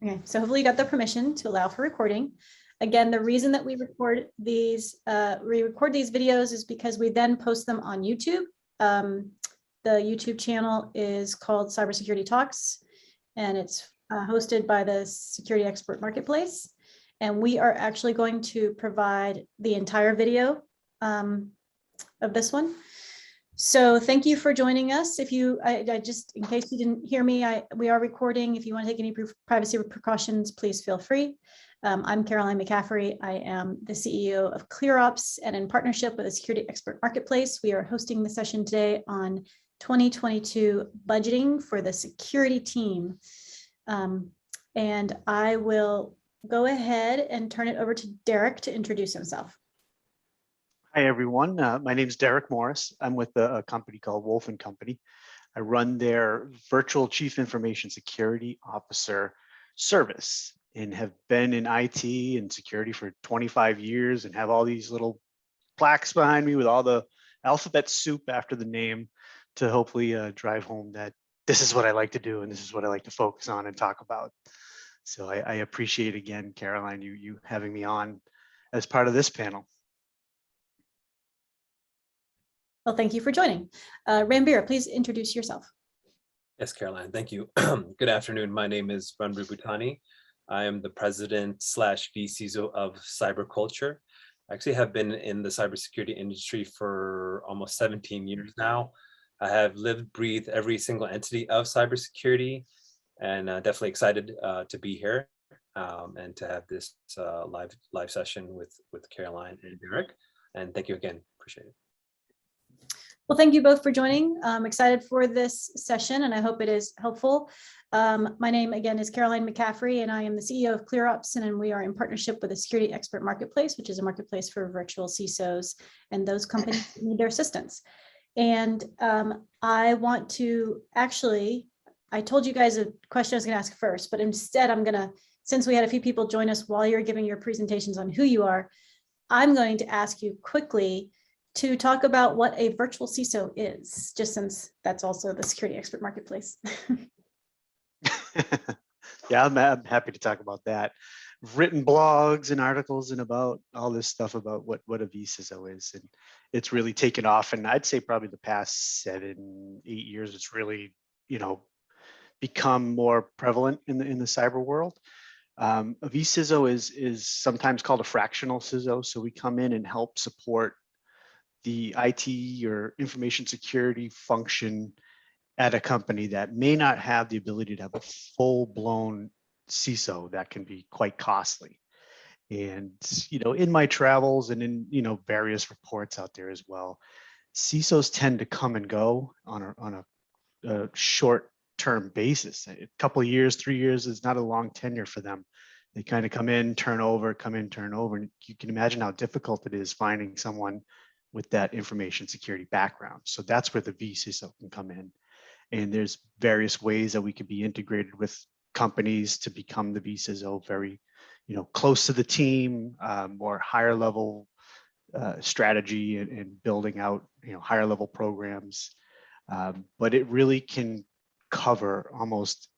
Okay, so hopefully you got the permission to allow for recording. Again, the reason that we record these videos is because we then post them on YouTube. The YouTube channel is called Cybersecurity Talks, and it's hosted by the Security Expert Marketplace. And we are actually going to provide the entire video of this one. So thank you for joining us. If you, I just, in case you didn't hear me, we are recording. If you want to take any privacy precautions, please feel free. I'm Caroline McCaffrey. I am the CEO of ClearOps, and in partnership with the Security Expert Marketplace, we are hosting the session today on 2022 budgeting for the security team. And I will go ahead and turn it over to Derek to introduce himself. Hi, everyone. My name is Derek Morris. I'm with a company called Wolf & Company. I run their virtual chief information security officer service and have been in IT and security for 25 years and have all these little plaques behind me with all the alphabet soup after the name to hopefully drive home that this is what I like to do and this is what I like to focus on and talk about. So I appreciate, again, Caroline, you having me on as part of this panel. Well, thank you for joining. Ranbir, please introduce yourself. Yes, Caroline, thank you. Good afternoon. My name is Ranbir Bhutani. I am the president / CISO of Cyberculture. I actually have been in the cybersecurity industry for almost 17 years now. I have lived, breathed every single entity of cybersecurity, and definitely excited to be here and to have this live session with Caroline and Derek. And thank you again. Appreciate it. Well, thank you both for joining. I'm excited for this session and I hope it is helpful. My name again is Caroline McCaffrey and I am the CEO of ClearOps, and we are in partnership with the Security Expert Marketplace, which is a marketplace for virtual CISOs and those companies that need their assistance. And I want to I told you guys a question I was going to ask first, but instead I'm going to, since we had a few people join us while you're giving your presentations on who you are, I'm going to ask you quickly to talk about what a virtual CISO is, just since that's also the Security Expert Marketplace. Yeah, I'm happy to talk about that. I've written blogs and articles and about all this stuff about what a vCISO is, and it's really taken off. And I'd say probably the past 7-8 years, it's really, become more prevalent in the cyber world. A vCISO is sometimes called a fractional CISO. So we come in and help support the IT or information security function at a company that may not have the ability to have a full-blown CISO. That can be quite costly. And in my travels and in various reports out there as well, CISOs tend to come and go on a short-term basis. A couple of years, 3 years is not a long tenure for them. They kind of come in, turn over, and you can imagine how difficult it is finding someone with that information security background. So that's where the vCISO can come in. And there's various ways that we could be integrated with companies to become the vCISO, very, close to the team, more higher level strategy and building out, higher level programs. But it really can cover almost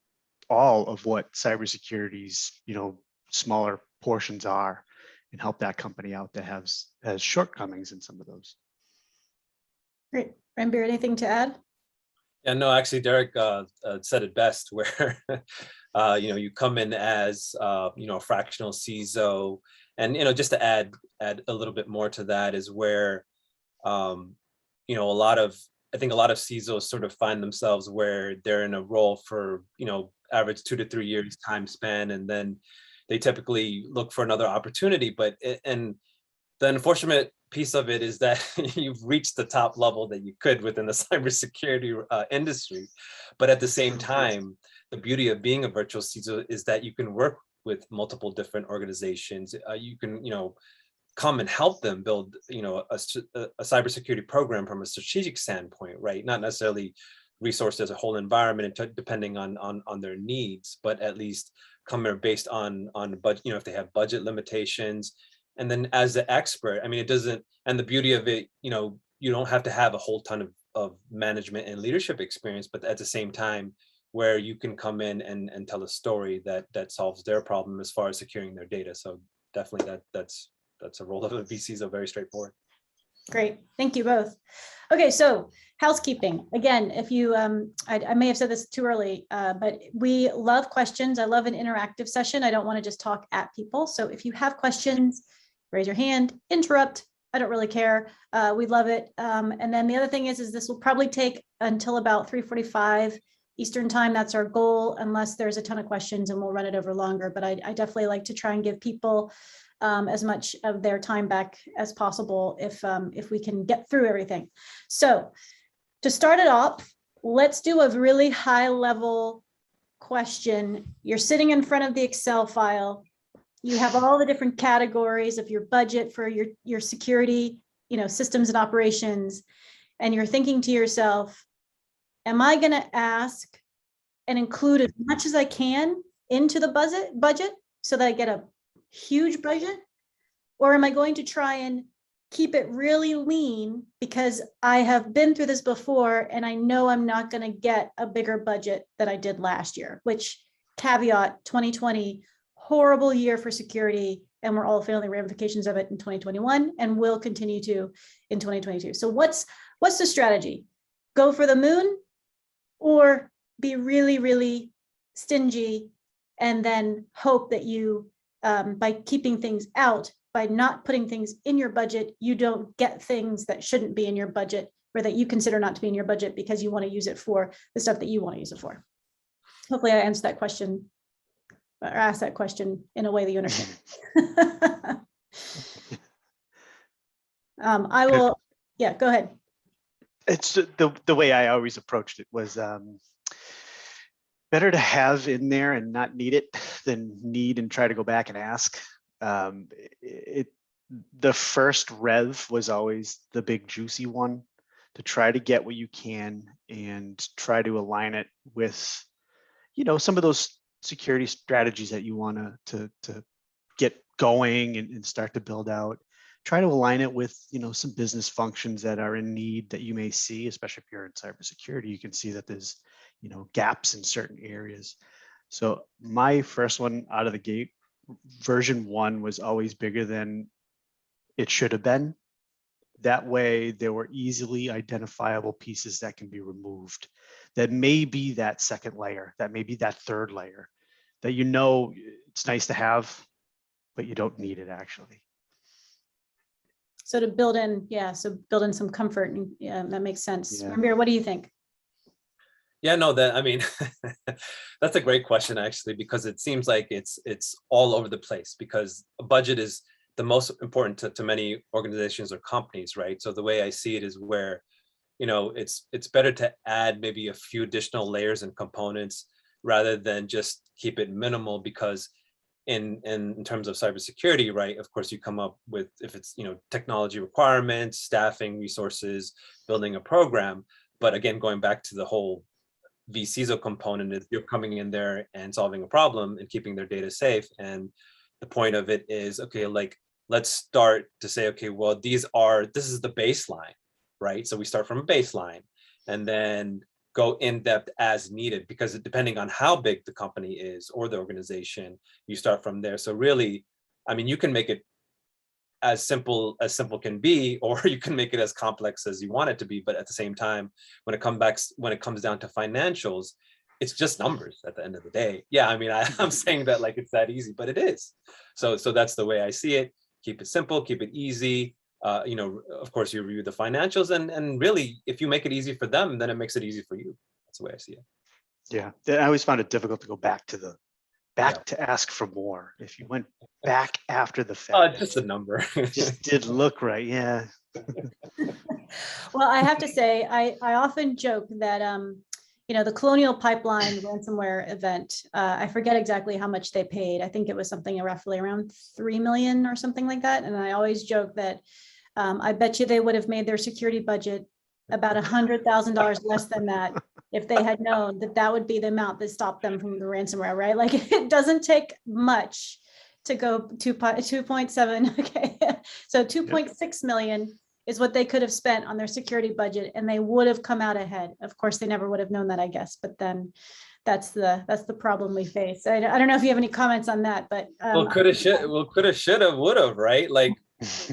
all of what cybersecurity's, smaller portions are, and help that company out that has shortcomings in some of those. Great. Ranbir, anything to add? Yeah, no, actually, Derek said it best, where you come in as a fractional CISO, and just to add a little bit more to that is where I think a lot of CISOs sort of find themselves where they're in a role for average 2 to 3 years time span, and then they typically look for another opportunity. And the unfortunate piece of it is that you've reached the top level that you could within the cybersecurity industry. But at the same time, the beauty of being a virtual CISO is that you can work with multiple different organizations. You can, come and help them build, a cybersecurity program from a strategic standpoint, right? Not necessarily resource as a whole environment, depending on their needs, but at least come there based on budget, if they have budget limitations. And then as the expert, I mean, it doesn't, and the beauty of it, you don't have to have a whole ton of management and leadership experience, but at the same time, where you can come in and tell a story that solves their problem as far as securing their data. So definitely that's a role of a VC, so very straightforward. Great, thank you both. Okay, so housekeeping. Again, if you, I may have said this too early, but we love questions. I love an interactive session. I don't want to just talk at people. So if you have questions, raise your hand, interrupt. I don't really care. We love it. And then the other thing is this will probably take until about 3:45 Eastern time. That's our goal, unless there's a ton of questions and we'll run it over longer. But I definitely like to try and give people as much of their time back as possible if we can get through everything. So to start it off, let's do a really high level question. You're sitting in front of the Excel file. You have all the different categories of your budget for your security, systems and operations. And you're thinking to yourself, am I going to ask and include as much as I can into the budget so that I get a huge budget? Or am I going to try and keep it really lean because I have been through this before and I know I'm not going to get a bigger budget than I did last year, which caveat 2020, horrible year for security, and we're all feeling the ramifications of it in 2021 and will continue to in 2022. So what's the strategy? Go for the moon or be really, really stingy and then hope that you by keeping things out, by not putting things in your budget, you don't get things that shouldn't be in your budget or that you consider not to be in your budget because you want to use it for the stuff that you want to use it for. Hopefully I answered that question or asked that question in a way that you understand. I will, yeah, go ahead. It's the way I always approached it was better to have in there and not need it than need and try to go back and ask. The first rev was always the big juicy one, to try to get what you can and try to align it with, some of those security strategies that you want to get going and start to build out. Try to align it with, some business functions that are in need that you may see, especially if you're in cybersecurity. You can see that there's, gaps in certain areas. So my first one out of the gate, version 1 was always bigger than it should have been. That way there were easily identifiable pieces that can be removed. That may be that second layer, that may be that third layer, that it's nice to have, but you don't need it actually. So to build in, build in some comfort, and that makes sense. Yeah. Ranbir, what do you think? Yeah, no, that's a great question actually, because it seems like it's all over the place, because a budget is the most important to many organizations or companies, right? So the way I see it is where, it's better to add maybe a few additional layers and components rather than just keep it minimal, because in terms of cybersecurity, right, of course you come up with, if it's, technology requirements, staffing, resources, building a program. But again, going back to the whole CISO component, is you're coming in there and solving a problem and keeping their data safe. And the point of it is, okay, like, let's start to say, okay, well, this is the baseline, right? So we start from a baseline and then go in depth as needed, because depending on how big the company is or the organization, you start from there. So really, you can make it as simple can be, or you can make it as complex as you want it to be. But at the same time, when it comes down to financials, it's just numbers at the end of the day. Yeah, I'm saying that like it's that easy, but it is. So that's the way I see it. Keep it simple, keep it easy. Of course, you review the financials, and really, if you make it easy for them, then it makes it easy for you. That's the way I see it. Yeah, I always found it difficult to go back to ask for more. If you went back after the fact, just a number. Just didn't look right. Yeah. Well, I have to say, I often joke that the Colonial Pipeline ransomware event, I forget exactly how much they paid. I think it was something roughly around 3 million or something like that. And I always joke that I bet you they would have made their security budget about $100,000 less than that if they had known that would be the amount that stopped them from the ransomware, right? Like, it doesn't take much to go 2.7. Okay, so 2.6 million is what they could have spent on their security budget, and they would have come out ahead. Of course, they never would have known that, I guess, but then that's the problem we face. I don't know if you have any comments on that, but Well, coulda, shoulda, woulda, right? Like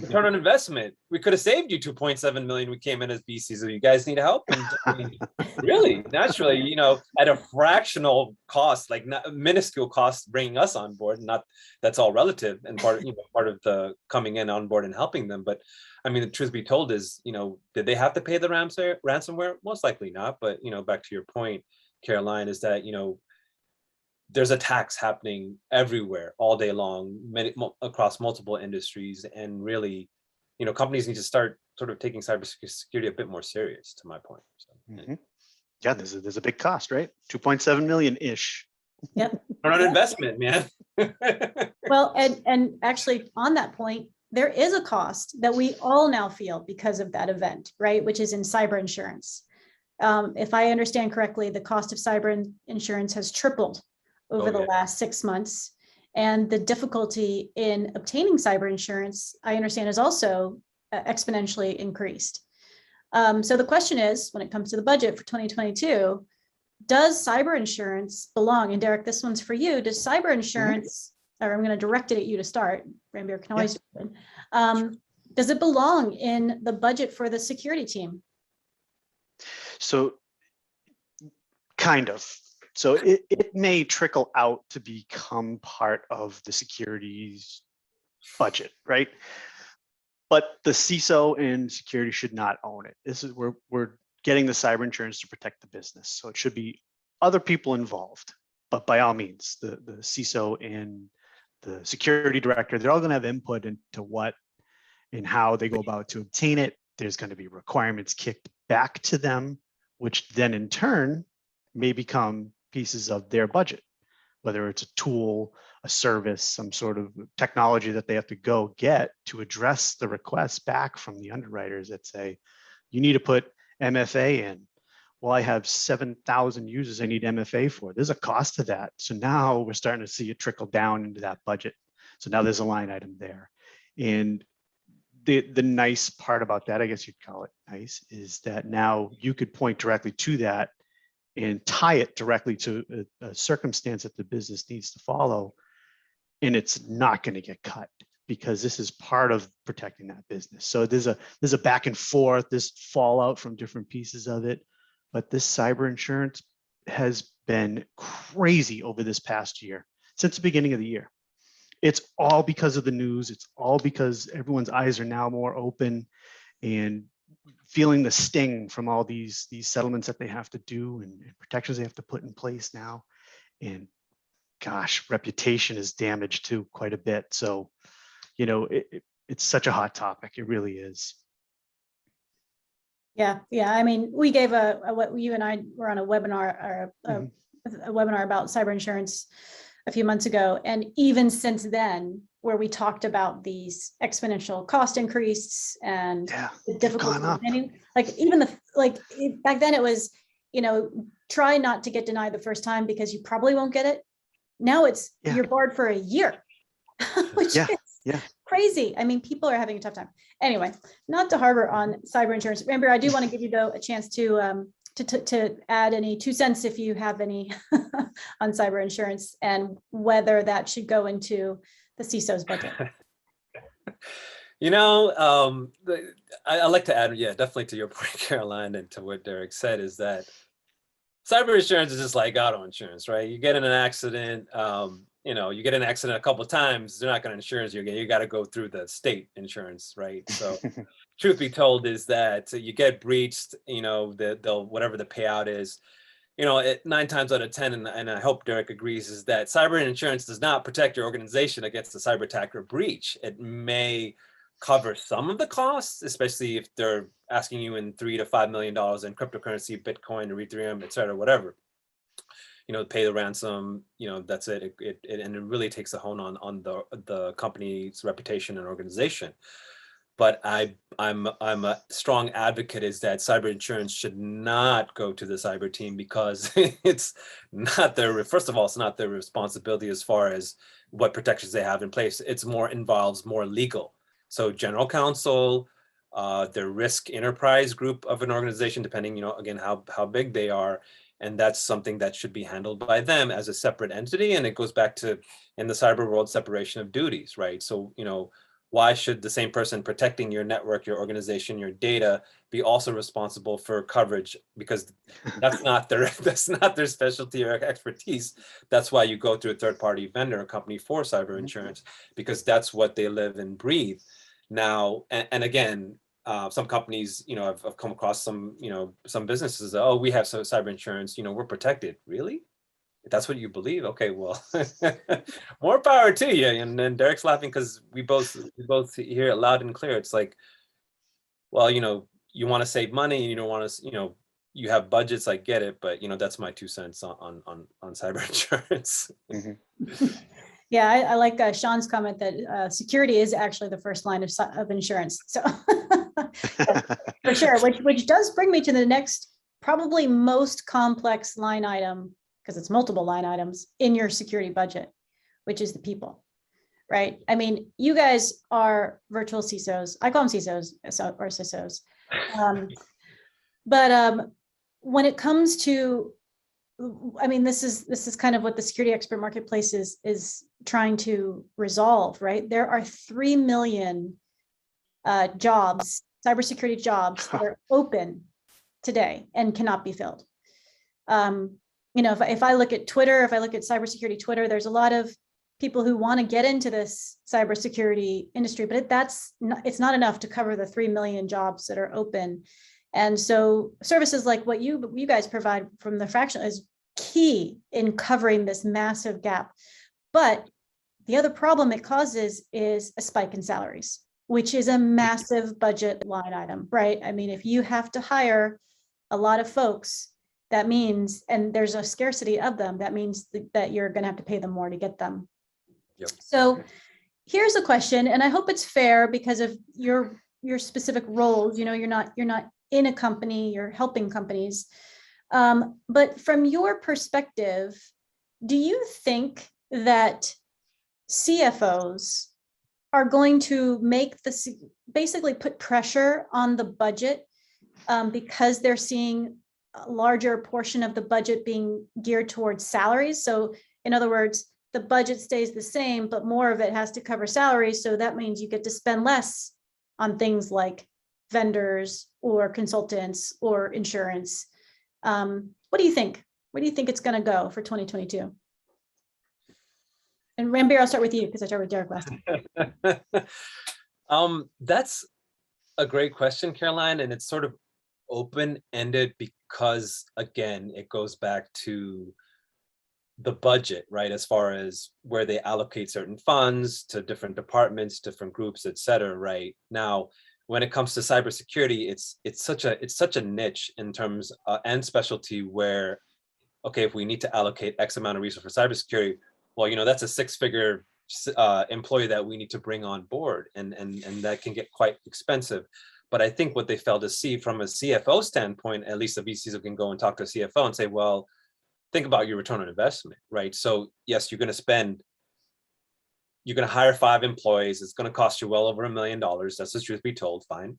return on investment. We could have saved you 2.7 million. We came in as BC, so you guys need help. And I mean, really, naturally, you know, at a fractional cost, like not minuscule cost, bringing us on board. Not that's all relative and part, you know, part of the coming in on board and helping them. But I mean, the truth be told is, you know, did they have to pay the ransomware? Most likely not. But you know, back to your point, Caroline, is that, you know, there's attacks happening everywhere all day long, across multiple industries, and really, you know, companies need to start sort of taking cybersecurity a bit more serious, to my point. So, Yeah, there's a big cost, right? 2.7 million ish. Yep. return on investment, man. Well, and actually on that point, there is a cost that we all now feel because of that event, right? Which is in cyber insurance. If I understand correctly, the cost of cyber insurance has tripled over the last 6 months. And the difficulty in obtaining cyber insurance, I understand, is also exponentially increased. So the question is, when it comes to the budget for 2022, does cyber insurance belong? And Derek, this one's for you. Does cyber insurance, or I'm going to direct it at you to start, Ranbir can always do it. Does it belong in the budget for the security team? So kind of. So it may trickle out to become part of the security's budget, right? But the CISO and security should not own it. This is where we're getting the cyber insurance to protect the business. So it should be other people involved. But by all means, the CISO and the security director, they're all going to have input into what and how they go about to obtain it. There's going to be requirements kicked back to them, which then in turn may become pieces of their budget, whether it's a tool, a service, some sort of technology that they have to go get to address the requests back from the underwriters that say, you need to put MFA in. Well, I have 7,000 users I need MFA for. There's a cost to that. So now we're starting to see it trickle down into that budget. So now there's a line item there. And the nice part about that, I guess you'd call it nice, is that now you could point directly to that and tie it directly to a circumstance that the business needs to follow. And it's not going to get cut because this is part of protecting that business. So there's a back and forth, this fallout from different pieces of it. But this cyber insurance has been crazy over this past year, since the beginning of the year. It's all because of the news. It's all because everyone's eyes are now more open and feeling the sting from all these settlements that they have to do and protections they have to put in place now. And gosh, reputation is damaged too quite a bit. So, you know, it's such a hot topic. It really is. Yeah. I mean, we gave what you and I were on a webinar, a webinar about cyber insurance a few months ago. And even since then, where we talked about these exponential cost increase and the difficulty, like even back then it was, you know, try not to get denied the first time because you probably won't get it. Now it's you're barred for a year, which is crazy. I mean, people are having a tough time. Anyway, not to harbor on cyber insurance. Ranbir, I do want to give you though a chance to add any 2 cents if you have any on cyber insurance and whether that should go into the CISO's budget. You know, I like to add, definitely to your point, Caroline, and to what Derek said, is that cyber insurance is just like auto insurance, right? You get in an accident, you know, you get in an accident a couple of times, they're not going to insure you again. You got to go through the state insurance, right? So truth be told is that you get breached, you know, they'll whatever the payout is, you know, 9 times out of 10, and I hope Derek agrees, is that cyber insurance does not protect your organization against a cyber attack or breach. It may cover some of the costs, especially if they're asking you in $3 to $5 million in cryptocurrency, Bitcoin or Ethereum, et cetera, whatever. You know, pay the ransom, you know, that's it. And it really takes a hone on the company's reputation and organization. But I'm a strong advocate is that cyber insurance should not go to the cyber team because it's not their, first of all, it's not their responsibility as far as what protections they have in place. It's involves more legal. So general counsel, their risk enterprise group of an organization, depending, you know, again, how big they are, And that's something that should be handled by them as a separate entity. And it goes back to, in the cyber world, separation of duties, right? So, why should the same person protecting your network, your organization, your data be also responsible for coverage? Because that's not their specialty or expertise. That's why you go through a third-party vendor, a company for cyber insurance, because that's what they live and breathe. Now, and again, some companies, I've come across some businesses. Oh, we have some cyber insurance. We're protected. Really? If that's what you believe, okay, well, more power to you. And then Derek's laughing because we both hear it loud and clear. It's like, well, you want to save money, and you don't want to, you have budgets. I get it, but that's my 2 cents on cyber insurance. Yeah, I like Sean's comment that security is actually the first line of insurance. So for sure, which does bring me to the next, probably most complex line item, because it's multiple line items in your security budget, which is the people, right? I mean, you guys are virtual CISOs. I call them CISOs or CISOs. But when it comes to, I mean, this is kind of what the security expert marketplace is trying to resolve, right? There are 3 million jobs, cybersecurity jobs, that are open today and cannot be filled. If I look at Twitter, if I look at cybersecurity Twitter, there's a lot of people who want to get into this cybersecurity industry, but it's not enough to cover the 3 million jobs that are open. And so services like what you guys provide from the fractional is key in covering this massive gap. But the other problem it causes is a spike in salaries, which is a massive budget line item, right? I mean, if you have to hire a lot of folks, that means, and there's a scarcity of them, that means that you're going to have to pay them more to get them. Yep. So here's a question, and I hope it's fair because of your specific roles. You're not in a company, you're helping companies. But from your perspective, do you think that CFOs are going to basically put pressure on the budget because they're seeing a larger portion of the budget being geared towards salaries? So in other words, the budget stays the same, but more of it has to cover salaries. So that means you get to spend less on things like vendors or consultants or insurance. What do you think? Where do you think it's going to go for 2022? And Ranbir, I'll start with you because I started with Derek last time. That's a great question, Caroline, and it's sort of open-ended because, again, it goes back to the budget, right? As far as where they allocate certain funds to different departments, different groups, et cetera, right? Now, when it comes to cybersecurity, it's such a niche in terms and specialty where, okay, if we need to allocate X amount of resources for cybersecurity, well, that's a 6-figure employee that we need to bring on board, and that can get quite expensive. But I think what they fail to see from a CFO standpoint, at least the VCs can go and talk to a CFO and say, well, think about your return on investment, right? So yes, you're going to hire 5 employees. It's going to cost you well over $1 million. That's the truth be told. Fine.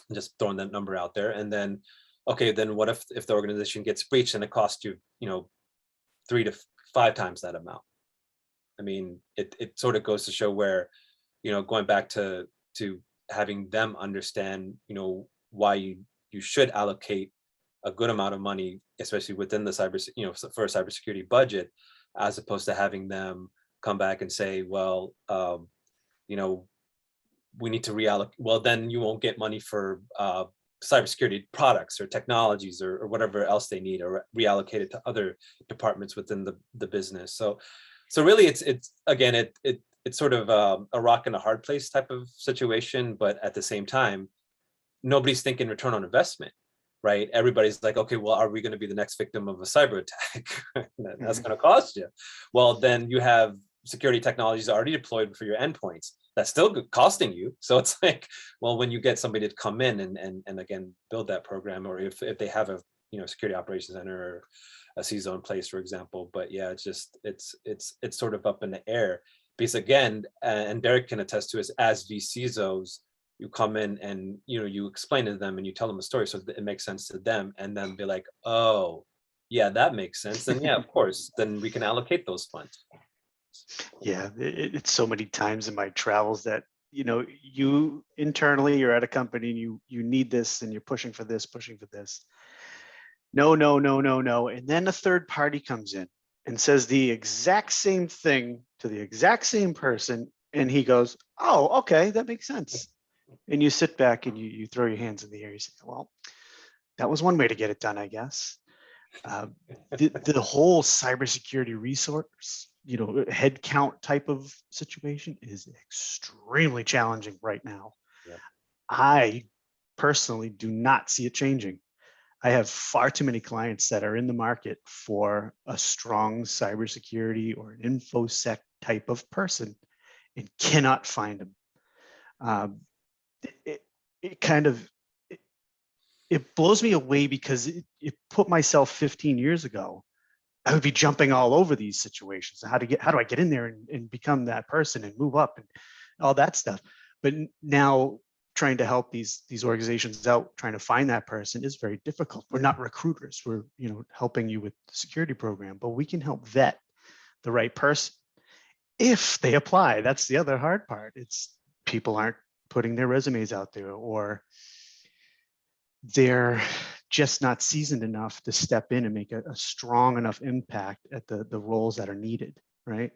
I'm just throwing that number out there. And then, okay, then what if the organization gets breached and it costs you, 3 to 5 times that amount? I mean, it sort of goes to show where, going back to having them understand, why you should allocate a good amount of money, especially within the for a cybersecurity budget, as opposed to having them come back and say, well, we need to reallocate. Well, then you won't get money for cybersecurity products or technologies or whatever else they need, or reallocate it to other departments within the business. So really, it's sort of a rock and a hard place type of situation, but at the same time, nobody's thinking return on investment, right? Everybody's like, okay, well, are we going to be the next victim of a cyber attack? That's going to cost you. Well, then you have security technologies already deployed for your endpoints. That's still costing you. So it's like, well, when you get somebody to come in and again, build that program, or if they have a security operations center or a CISO in place, for example. But yeah, it's sort of up in the air, because again, and Derek can attest to, is as VCISOs, you come in and you explain to them and you tell them a story so that it makes sense to them, and then be like, oh, yeah, that makes sense. Then yeah, of course, then we can allocate those funds. Yeah, it's so many times in my travels that, you internally, you're at a company and you need this and you're pushing for this, pushing for this. No, no, no, no, no. And then a third party comes in and says the exact same thing to the exact same person. And he goes, oh, okay, that makes sense. And you sit back and you throw your hands in the air. You say, well, that was one way to get it done, I guess. The whole cybersecurity resource, head count type of situation is extremely challenging right now. Yep. I personally do not see it changing. I have far too many clients that are in the market for a strong cybersecurity or an infosec type of person and cannot find them. It kind of, it blows me away because it put myself 15 years ago, I would be jumping all over these situations. How do I get in there and become that person and move up and all that stuff. But now trying to help these organizations out, trying to find that person is very difficult. We're not recruiters. We're, helping you with the security program, but we can help vet the right person if they apply. That's the other hard part. It's people aren't putting their resumes out there, or they're just not seasoned enough to step in and make a strong enough impact at the roles that are needed, right?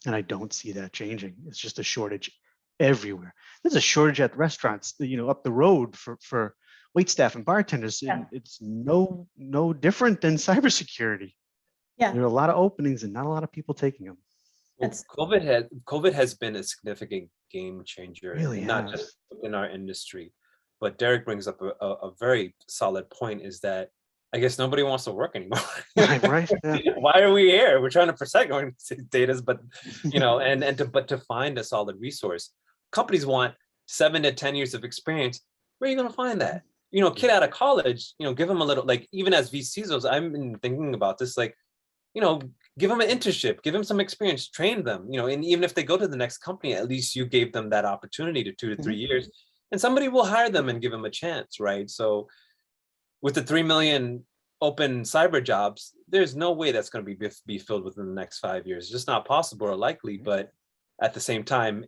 And I don't see that changing. It's just a shortage everywhere. There's a shortage at restaurants, up the road for wait staff and bartenders. Yeah. It's no different than cybersecurity. Yeah. There are a lot of openings and not a lot of people taking them. Well, COVID has been a significant game changer, Really and not has. just in our industry. But Derek brings up a very solid point, is that I guess nobody wants to work anymore. Right. Yeah. Why are we here? We're trying to protect our data, but to find a solid resource. Companies want 7 to 10 years of experience. Where are you going to find that? Kid out of college, give them a little, like, even as VCSOs, I've been thinking about this, like, give them an internship, give them some experience, train them, and even if they go to the next company, at least you gave them that opportunity to 2 to 3 years, and somebody will hire them and give them a chance, right? So with the 3 million open cyber jobs, there's no way that's going to be filled within the next 5 years. It's just not possible or likely. But at the same time,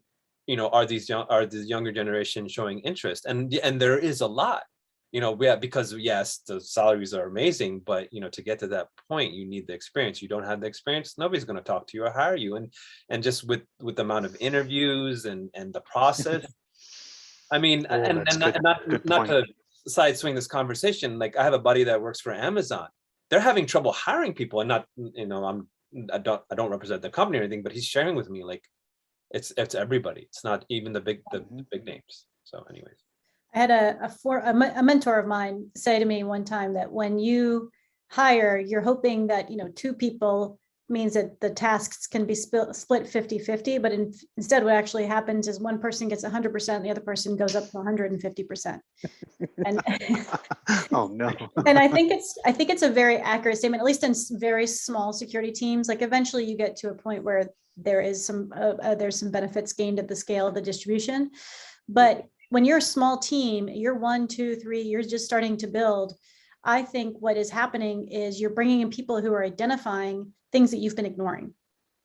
are the younger generation showing interest? And there is a lot. Because yes, the salaries are amazing, but to get to that point, you need the experience. You don't have the experience, nobody's going to talk to you or hire you. And just with the amount of interviews and the process, I mean, not to side swing this conversation. Like, I have a buddy that works for Amazon. They're having trouble hiring people, and I don't represent the company or anything, but he's sharing with me, like, it's everybody. It's not even the big names. So anyways. I had a mentor of mine say to me one time that when you hire, you're hoping that, 2 people means that the tasks can be split 50-50, but instead what actually happens is one person gets 100% and the other person goes up to 150%. And oh no. And I think it's a very accurate statement, at least in very small security teams. Like, eventually you get to a point where there is there's some benefits gained at the scale of the distribution. But when you're a small team, you're 1, 2, 3, you're just starting to build. I think what is happening is you're bringing in people who are identifying things that you've been ignoring.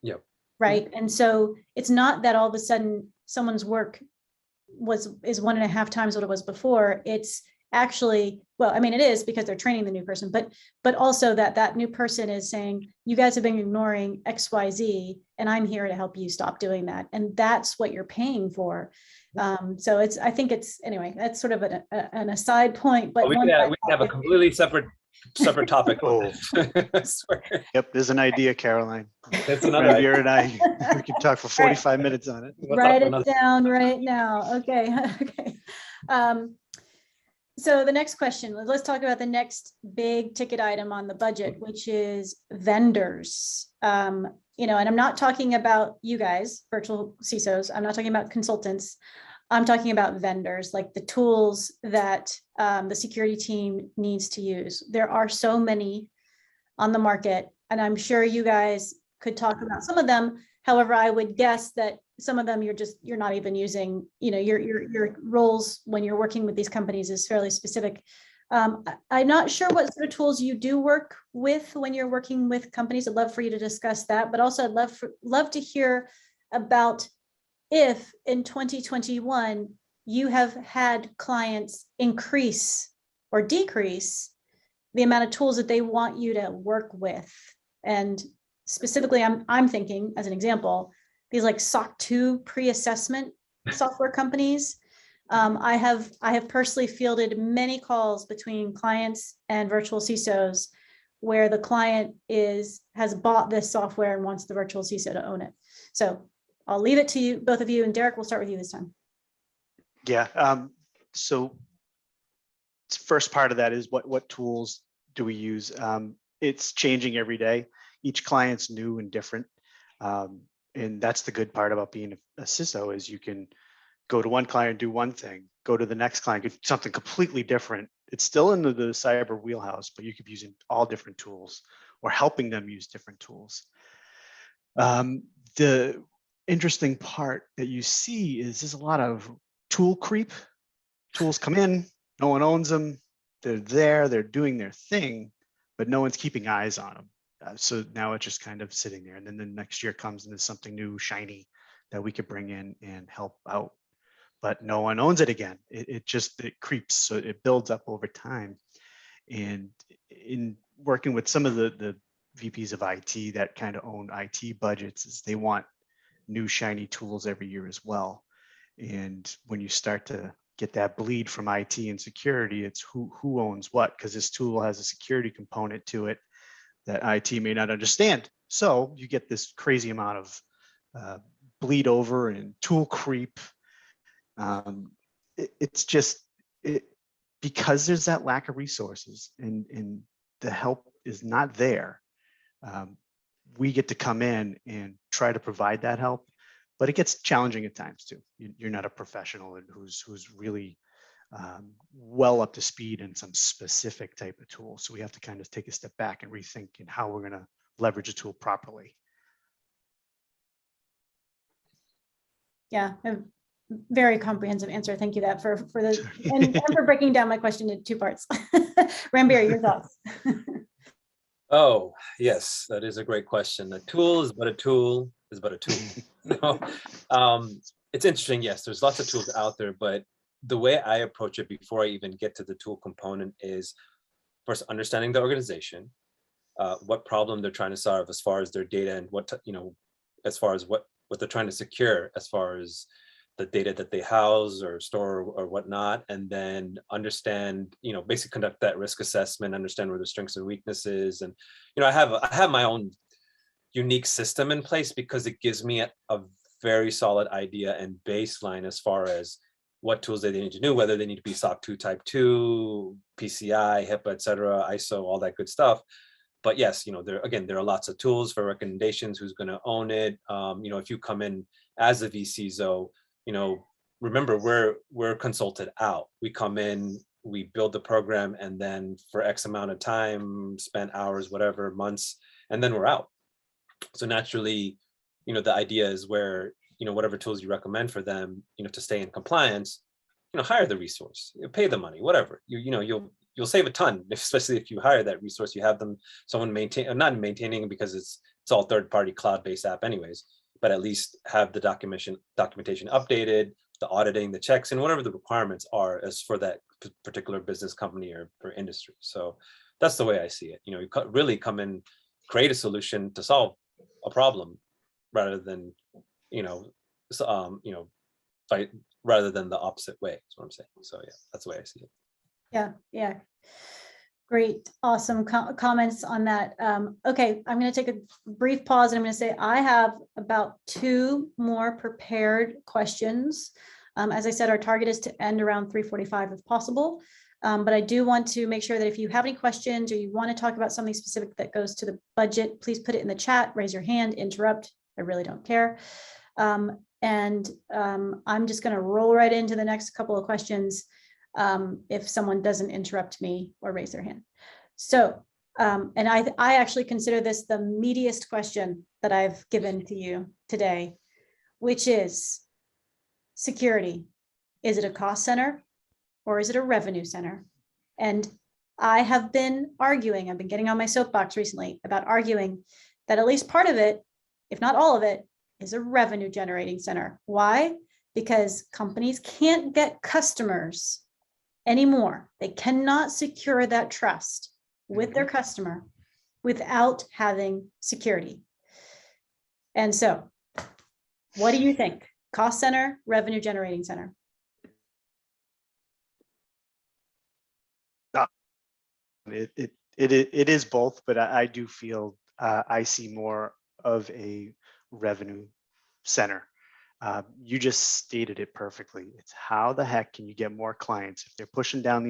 Yep. Right. And so it's not that all of a sudden someone's work is 1.5 times what it was before. It's actually, well, I mean, it is because they're training the new person, but also that new person is saying, you guys have been ignoring XYZ, and I'm here to help you stop doing that. And that's what you're paying for. So I think anyway, that's sort of an aside point, but we can have a completely separate topic. Oh. Yep, there's an idea, Caroline. That's another idea. Ranbir and I, we can talk for 45 minutes on it. Write it down right now. Okay. Okay. So the next question, let's talk about the next big ticket item on the budget, which is vendors. And I'm not talking about you guys, virtual CISOs. I'm not talking about consultants. I'm talking about vendors, like the tools that the security team needs to use. There are so many on the market, and I'm sure you guys could talk about some of them. However, I would guess that some of them you're not even using, your roles when you're working with these companies is fairly specific. I'm not sure what sort of tools you do work with when you're working with companies. I'd love for you to discuss that, but also I'd love to hear about if in 2021 you have had clients increase or decrease the amount of tools that they want you to work with. And specifically, I'm thinking as an example, these like SOC 2 pre-assessment software companies. I have personally fielded many calls between clients and virtual CISOs where the client has bought this software and wants the virtual CISO to own it. So I'll leave it to you, both of you, and Derek, we'll start with you this time. Yeah. So first part of that is what tools do we use? It's changing every day. Each client's new and different. And that's the good part about being a CISO is you can go to one client, do one thing, go to the next client, do something completely different. It's still in the cyber wheelhouse, but you could be using all different tools or helping them use different tools. The interesting part that you see is there's a lot of tool creep. Tools come in, no one owns them. They're there, they're doing their thing, but no one's keeping eyes on them. So now it's just kind of sitting there. And then the next year comes and there's something new, shiny that we could bring in and help out. But no one owns it again. It creeps, so it builds up over time. And in working with some of the VPs of IT that kind of own IT budgets, is they want new shiny tools every year as well. And when you start to get that bleed from IT and security, it's who owns what, because this tool has a security component to it that IT may not understand. So you get this crazy amount of bleed over and tool creep. It's just because there's that lack of resources and the help is not there. We get to come in and try to provide that help, but it gets challenging at times too. You're not a professional and who's really well up to speed in some specific type of tool. So we have to kind of take a step back and rethink in how we're going to leverage a tool properly. Yeah, a very comprehensive answer. Thank you that for for breaking down my question into two parts. Ranbir, your thoughts? Oh, yes, that is a great question. A tool is but a tool is but a tool. It's interesting. Yes, there's lots of tools out there, but the way I approach it before I even get to the tool component is first understanding the organization, what problem they're trying to solve as far as their data and as far as what they're trying to secure as far as the data that they house or store or whatnot, and then understand, basically conduct that risk assessment, understand where the strengths and weaknesses. And, I have my own unique system in place because it gives me a very solid idea and baseline as far as what tools they need to do, whether they need to be SOC 2 Type 2, PCI, HIPAA, et cetera, ISO, all that good stuff. But yes, there are lots of tools for recommendations, who's going to own it. If you come in as a vCISO, remember we're consulted out. We come in, we build the program, and then for X amount of time, spent hours, whatever, months, and then we're out. So naturally, the idea is where, whatever tools you recommend for them, to stay in compliance, hire the resource, pay the money, whatever. You'll save a ton, especially if you hire that resource. You have someone maintain, not maintaining, because it's all third-party cloud-based app anyways, but at least have the documentation updated, the auditing, the checks, and whatever the requirements are as for that particular business, company, or industry. So that's the way I see it. You really come in, create a solution to solve a problem, rather than fight, rather than the opposite way. That's what I'm saying. So yeah, that's the way I see it. Yeah. Great. Awesome comments on that. Okay, I'm going to take a brief pause and I'm going to say I have about 2 more prepared questions. As I said, our target is to end around 3:45 if possible. But I do want to make sure that if you have any questions or you want to talk about something specific that goes to the budget, please put it in the chat, raise your hand, interrupt. I really don't care. I'm just going to roll right into the next couple of questions if someone doesn't interrupt me or raise their hand. So, and I actually consider this the meatiest question that I've given to you today, which is security. Is it a cost center or is it a revenue center? And I have been arguing, I've been getting on my soapbox recently about arguing that at least part of it, if not all of it, is a revenue generating center. Why? Because companies can't get customers anymore. They cannot secure that trust with their customer without having security. And so, what do you think? Cost center, revenue generating center? It is both, but I do feel I see more of a revenue center. You just stated it perfectly. It's how the heck can you get more clients if they're pushing down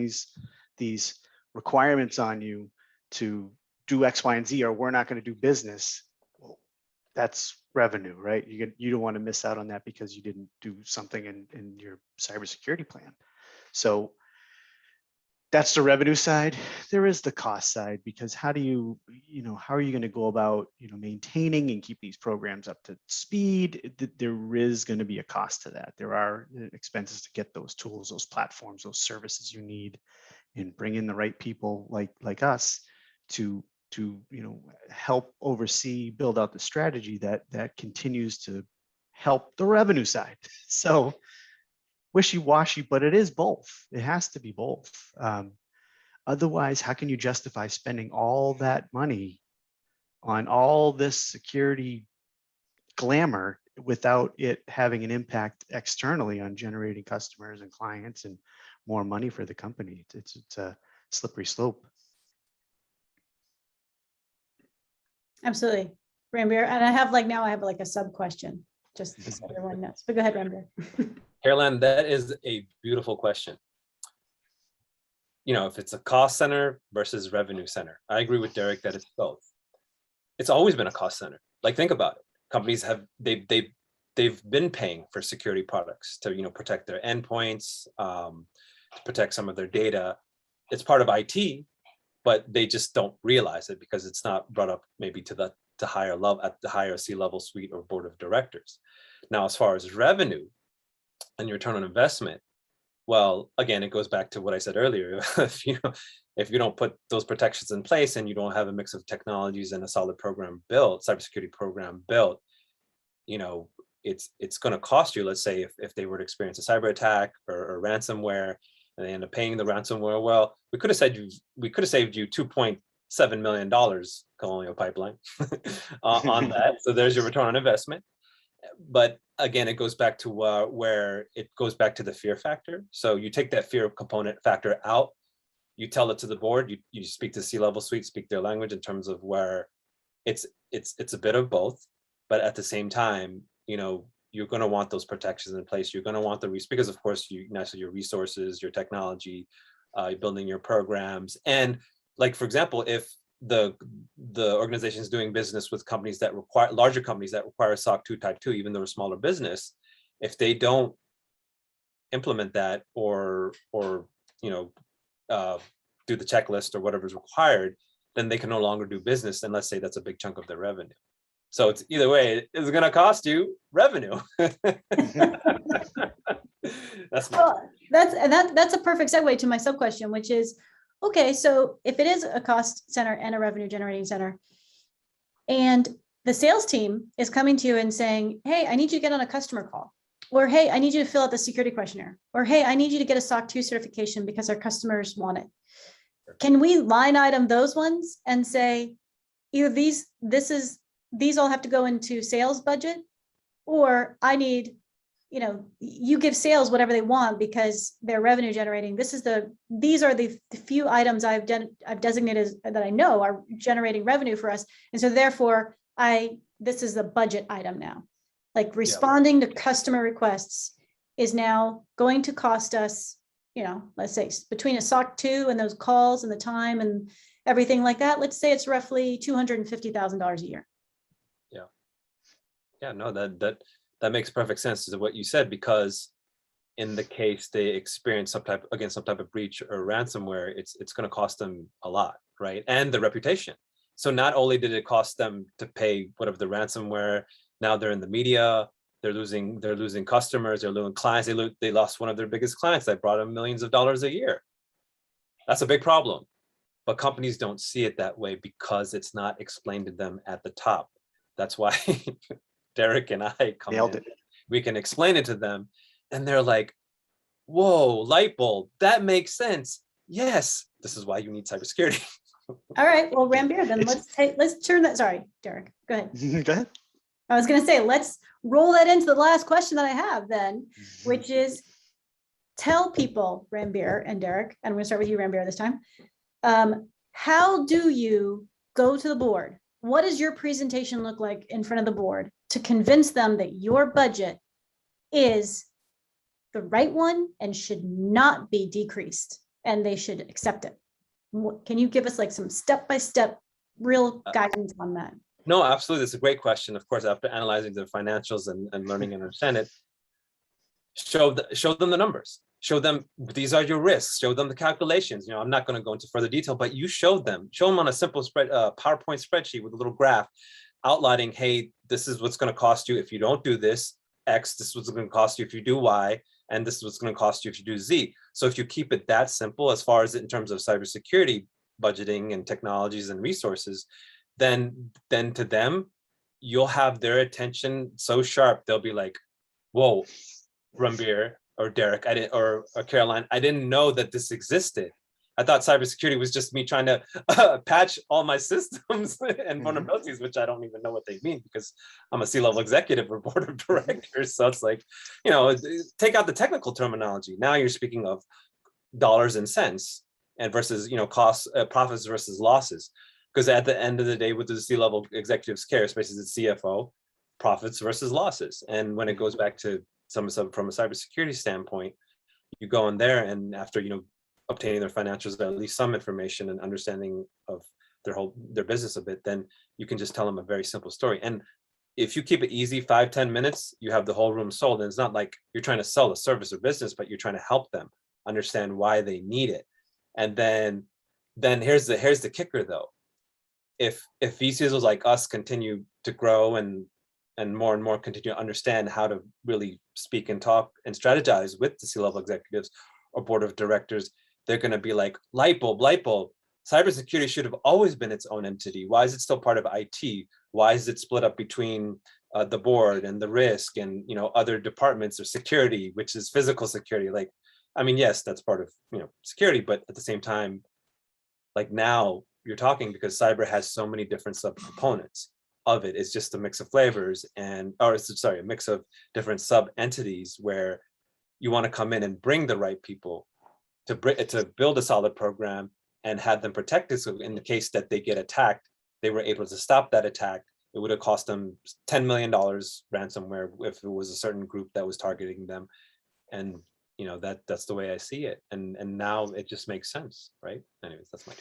these requirements on you to do X, Y, and Z, or we're not going to do business. Well, that's revenue, right? You don't want to miss out on that because you didn't do something in your cybersecurity plan. So that's the revenue side. There is the cost side, because how are you going to go about, maintaining and keep these programs up to speed? There is going to be a cost to that. There are expenses to get those tools, those platforms, those services you need, and bring in the right people like us to help oversee, build out the strategy that continues to help the revenue side. So wishy-washy, but it is both. It has to be both. Otherwise, how can you justify spending all that money on all this security glamour without it having an impact externally on generating customers and clients and more money for the company? It's a slippery slope. Absolutely, Ranbir. And I have a sub question, just so everyone knows. But go ahead, Ranbir. Caroline, that is a beautiful question. If it's a cost center versus revenue center, I agree with Derek that it's both. It's always been a cost center. Like, think about it. Companies they've been paying for security products to protect their endpoints, to protect some of their data. It's part of IT, but they just don't realize it because it's not brought up maybe to the higher level, at the higher C-level suite or board of directors. Now, as far as revenue and your return on investment, well, again, it goes back to what I said earlier. If you don't put those protections in place and you don't have a mix of technologies and a solid program built, cybersecurity program built, it's going to cost you. Let's say if they were to experience a cyber attack or ransomware, and they end up paying the ransomware, well, we could have saved you $2.7 million, Colonial Pipeline, on that. So there's your return on investment. But again, it goes back to where it goes back to the fear factor. So you take that fear component factor out, you tell it to the board, you speak to C-level suite, speak their language in terms of where it's a bit of both, but at the same time, you're going to want those protections in place. You're going to want because of course your resources, your technology, building your programs, and like, for example, if the organization is doing business with companies that require larger companies that require SOC 2 Type 2, even though a smaller business, if they don't implement that or do the checklist or whatever is required, then they can no longer do business. And let's say that's a big chunk of their revenue. So it's either way, it's going to cost you revenue. That's a perfect segue to my sub question, which is, okay, so if it is a cost center and a revenue generating center, and the sales team is coming to you and saying, hey, I need you to get on a customer call, or hey, I need you to fill out the security questionnaire, or hey, I need you to get a SOC 2 certification because our customers want it. Can we line item those ones and say, either these all have to go into sales budget, or I need, you give sales whatever they want because they're revenue generating. These are the few items I've designated that I know are generating revenue for us. And so therefore this is the budget item now. Like, responding to customer requests is now going to cost us, let's say between a SOC 2 and those calls and the time and everything like that, let's say it's roughly $250,000 a year. Yeah, no, that makes perfect sense to what you said, because in the case they experience some type of breach or ransomware, it's going to cost them a lot, right? And the reputation. So not only did it cost them to pay whatever the ransomware, now they're in the media, they're losing customers, they're losing clients. They lost one of their biggest clients that brought them millions of dollars a year. That's a big problem. but companies don't see it that way because it's not explained to them at the top. That's why Derek and I come Nailed in. it. We can explain it to them and they're like, whoa, light bulb, that makes sense. Yes, this is why you need cybersecurity. All right, well, Ranbir, then It's- let's turn that, sorry, Derek, go ahead. Go ahead. I was gonna say, let's roll that into the last question that I have then, which is tell people, Ranbir and Derek, and I'm gonna start with you, Ranbir, this time. How do you go to the board? What does your presentation look like in front of the board to convince them that your budget is the right one and should not be decreased and they should accept it? Can you give us like some step-by-step real guidance on that? No, absolutely. It's a great question. Of course, after analyzing the financials and learning and understand it, show them the numbers. Show them these are your risks. Show them the calculations. I'm not going to go into further detail, but you show them on a simple PowerPoint spreadsheet with a little graph outlining, hey, this is what's going to cost you if you don't do this, X, this is what's going to cost you if you do Y, and this is what's going to cost you if you do Z. So if you keep it that simple, as far as in terms of cybersecurity budgeting and technologies and resources, then to them, you'll have their attention so sharp, they'll be like, whoa, Ranbir or Derek, or Caroline, I didn't know that this existed. I thought cybersecurity was just me trying to patch all my systems and vulnerabilities, which I don't even know what they mean because I'm a C-level executive or board of directors. So it's like, take out the technical terminology. Now you're speaking of dollars and cents and versus, costs, profits versus losses. Because at the end of the day, what does the C-level executives care, especially the CFO, profits versus losses. And when it goes back to some from a cybersecurity standpoint, you go in there and after, obtaining their financials, at least some information and understanding of their business a bit, then you can just tell them a very simple story. And if you keep it easy, 5-10 minutes, you have the whole room sold. And it's not like you're trying to sell a service or business, but you're trying to help them understand why they need it. And then here's the kicker though. If VCs like us continue to grow and more continue to understand how to really speak and talk and strategize with the C-level executives or board of directors, they're going to be like, light bulb, cybersecurity should have always been its own entity. Why is it still part of IT? Why is it split up between the board and the risk and other departments or security, which is physical security? Like, I mean, yes, that's part of security, but at the same time, like now you're talking because cyber has so many different subcomponents of it. It's just a mix of flavors a mix of different sub entities where you want to come in and bring the right people to build a solid program and have them protected. So in the case that they get attacked, they were able to stop that attack. It would have cost them $10 million ransomware if it was a certain group that was targeting them. And that's the way I see it. And now it just makes sense, right? Anyways, that's my.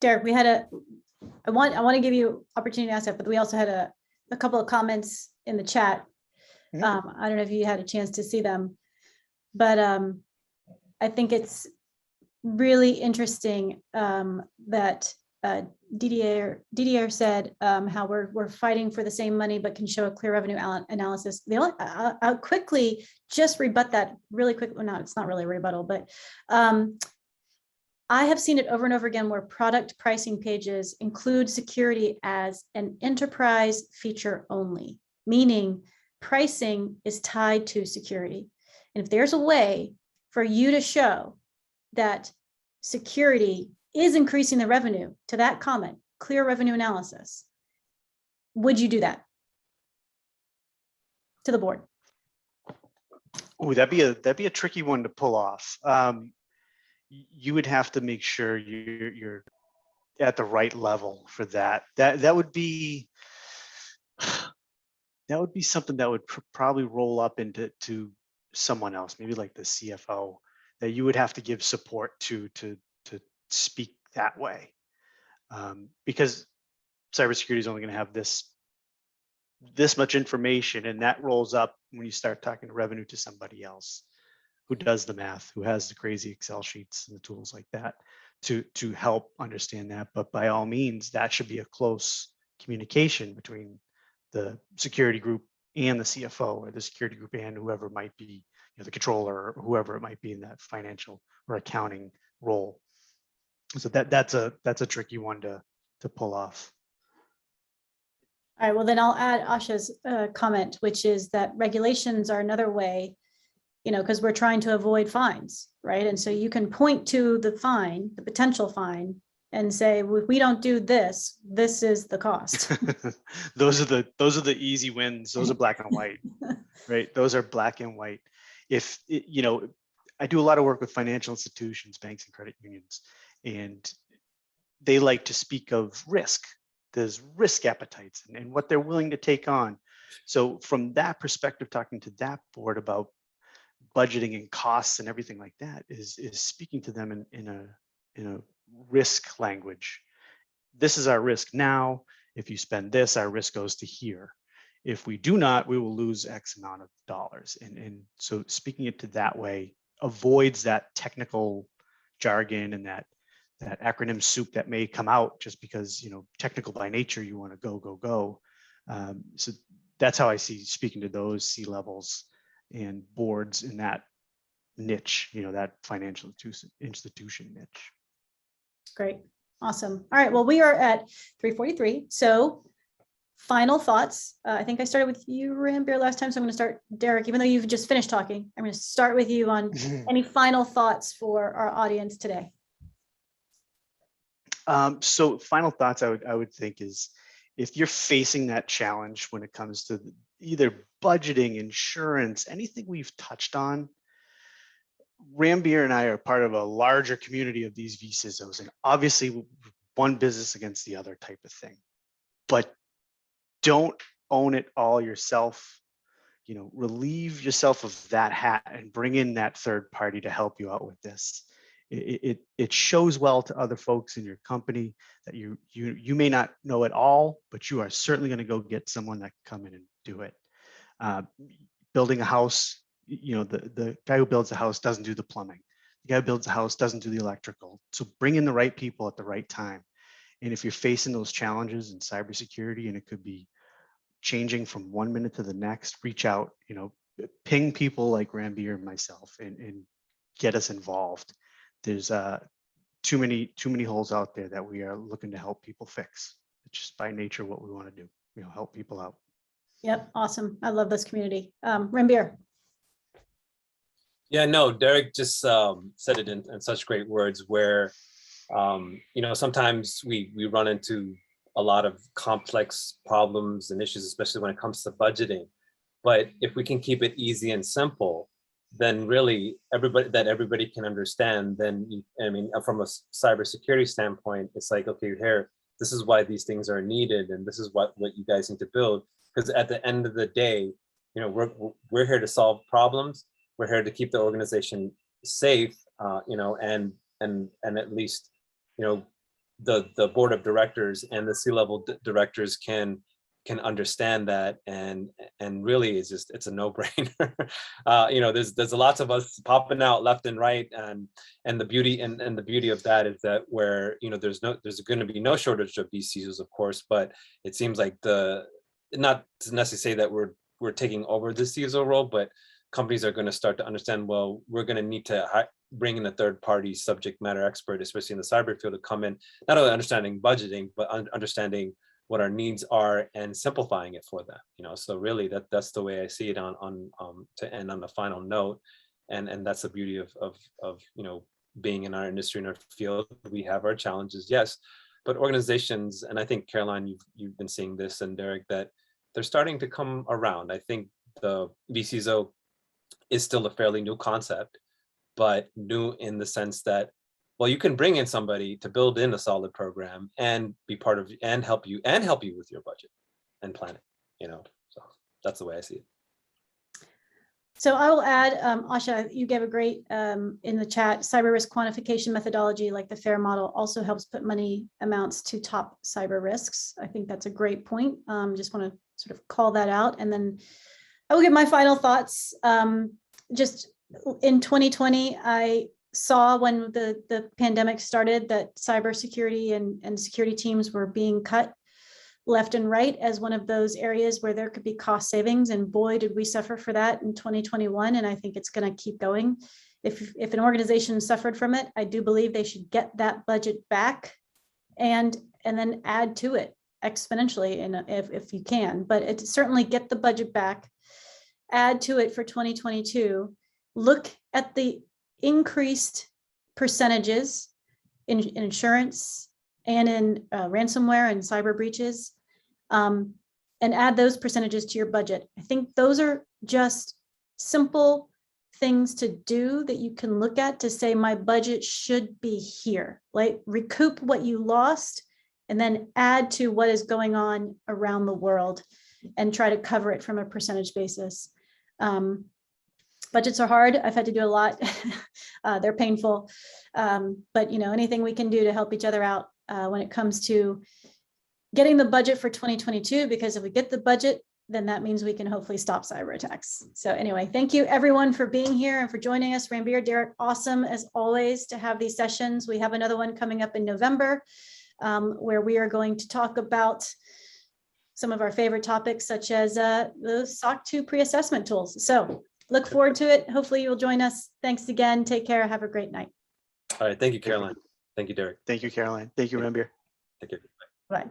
Derek, I want to give you opportunity to ask that, but we also had a couple of comments in the chat. I don't know if you had a chance to see them, but I think it's really interesting that DDR said how we're fighting for the same money, but can show a clear revenue analysis. I'll quickly just rebut that really quick. Well, no, it's not really a rebuttal, but I have seen it over and over again where product pricing pages include security as an enterprise feature only, meaning pricing is tied to security. And if there's a way for you to show that security is increasing the revenue to that comment, clear revenue analysis, would you do that to the board? Oh, that'd be a tricky one to pull off. You would have to make sure you're at the right level for that. That would be something that would probably roll up into someone else, maybe like the CFO, that you would have to give support to speak that way, because cybersecurity is only going to have this much information, and that rolls up when you start talking revenue to somebody else who does the math, who has the crazy Excel sheets and the tools like that to help understand that. But by all means, that should be a close communication between the security group and the CFO, or the security group and whoever might be, the controller or whoever it might be in that financial or accounting role. So that's a tricky one to pull off. All right, well, then I'll add Asha's comment, which is that regulations are another way, because we're trying to avoid fines, right? And so you can point to the fine, the potential fine, and say, well, if we don't do this, this is the cost. Those are the easy wins. Those are black and white, right? Those are black and white. I do a lot of work with financial institutions, banks and credit unions, and they like to speak of risk. There's risk appetites and what they're willing to take on. So from that perspective, talking to that board about budgeting and costs and everything like that is speaking to them in a risk language. This is our risk now. If you spend this, our risk goes to here. If we do not, we will lose X amount of dollars. And so speaking it to that way avoids that technical jargon and that acronym soup that may come out just because, technical by nature, you want to go. So that's how I see speaking to those C-levels and boards in that niche, that financial institution niche. Great. Awesome. All right. Well, we are at 3:43. So final thoughts. I think I started with you, Ranbir, last time. So I'm going to start, Derek, even though you've just finished talking, I'm going to start with you on any final thoughts for our audience today. So final thoughts I would think is, if you're facing that challenge when it comes to either budgeting, insurance, anything we've touched on, Ranbir and I are part of a larger community of these vCISOs, and obviously one business against the other type of thing, but don't own it all yourself. Relieve yourself of that hat and bring in that third party to help you out with this. It shows well to other folks in your company that you may not know it all, but you are certainly going to go get someone that can come in and do it. Building a house, the guy who builds a house doesn't do the plumbing. The guy who builds a house doesn't do the electrical. So bring in the right people at the right time. And if you're facing those challenges in cybersecurity, and it could be changing from 1 minute to the next, reach out, ping people like Ranbir and myself and get us involved. There's too many holes out there that we are looking to help people fix. It's just by nature what we want to do, help people out. Yep. Awesome. I love this community. Ranbir. Yeah, no, Derek just said it in such great words where, sometimes we run into a lot of complex problems and issues, especially when it comes to budgeting. But if we can keep it easy and simple, then really everybody can understand. Then, from a cybersecurity standpoint, it's like, okay, here, this is why these things are needed, and this is what you guys need to build. Because at the end of the day, we're here to solve problems. We're here to keep the organization safe, and at least, the board of directors and the C-level directors can understand that, and really it's a no-brainer. There's lots of us popping out left and right, and the beauty of that is that where there's going to be no shortage of vCISOs, of course, but it seems like not to necessarily say that we're taking over the CISO role, but companies are going to start to understand, well, we're going to need to bring in a third-party subject matter expert, especially in the cyber field, to come in, not only understanding budgeting, but understanding what our needs are and simplifying it for them. So really that's the way I see it on to end on the final note. And that's the beauty of being in our industry, in our field. We have our challenges, yes, but organizations, and I think Caroline, you've been seeing this, and Derek, that they're starting to come around. I think the vCISO is still a fairly new concept, but new in the sense that, well, you can bring in somebody to build in a solid program and be part of and help you with your budget and planning. So that's the way I see it. So I will add, Asha, you gave a great in the chat, cyber risk quantification methodology like the FAIR model also helps put money amounts to top cyber risks. I think that's a great point. Just want to sort of call that out. And then I will give my final thoughts. Just in 2020, I saw when the pandemic started that cybersecurity and security teams were being cut left and right as one of those areas where there could be cost savings. And boy, did we suffer for that in 2021. And I think it's going to keep going. If an organization suffered from it, I do believe they should get that budget back and then add to it exponentially, and if you can, but it certainly get the budget back, add to it for 2022, look at the increased percentages in insurance and in ransomware and cyber breaches, and add those percentages to your budget. I think those are just simple things to do that you can look at to say, my budget should be here, like recoup what you lost and then add to what is going on around the world and try to cover it from a percentage basis. Budgets are hard. I've had to do a lot. They're painful. But anything we can do to help each other out when it comes to getting the budget for 2022, because if we get the budget, then that means we can hopefully stop cyber attacks. So anyway, thank you everyone for being here and for joining us. Ranbir, Derek, awesome as always to have these sessions. We have another one coming up in November where we are going to talk about some of our favorite topics, such as the SOC 2 pre-assessment tools. So look forward to it. Hopefully you'll join us. Thanks again. Take care. Have a great night. All right. Thank you, Caroline. Thank you, Derek. Thank you, Caroline. Thank you, Ranbir. Thank you. Bye.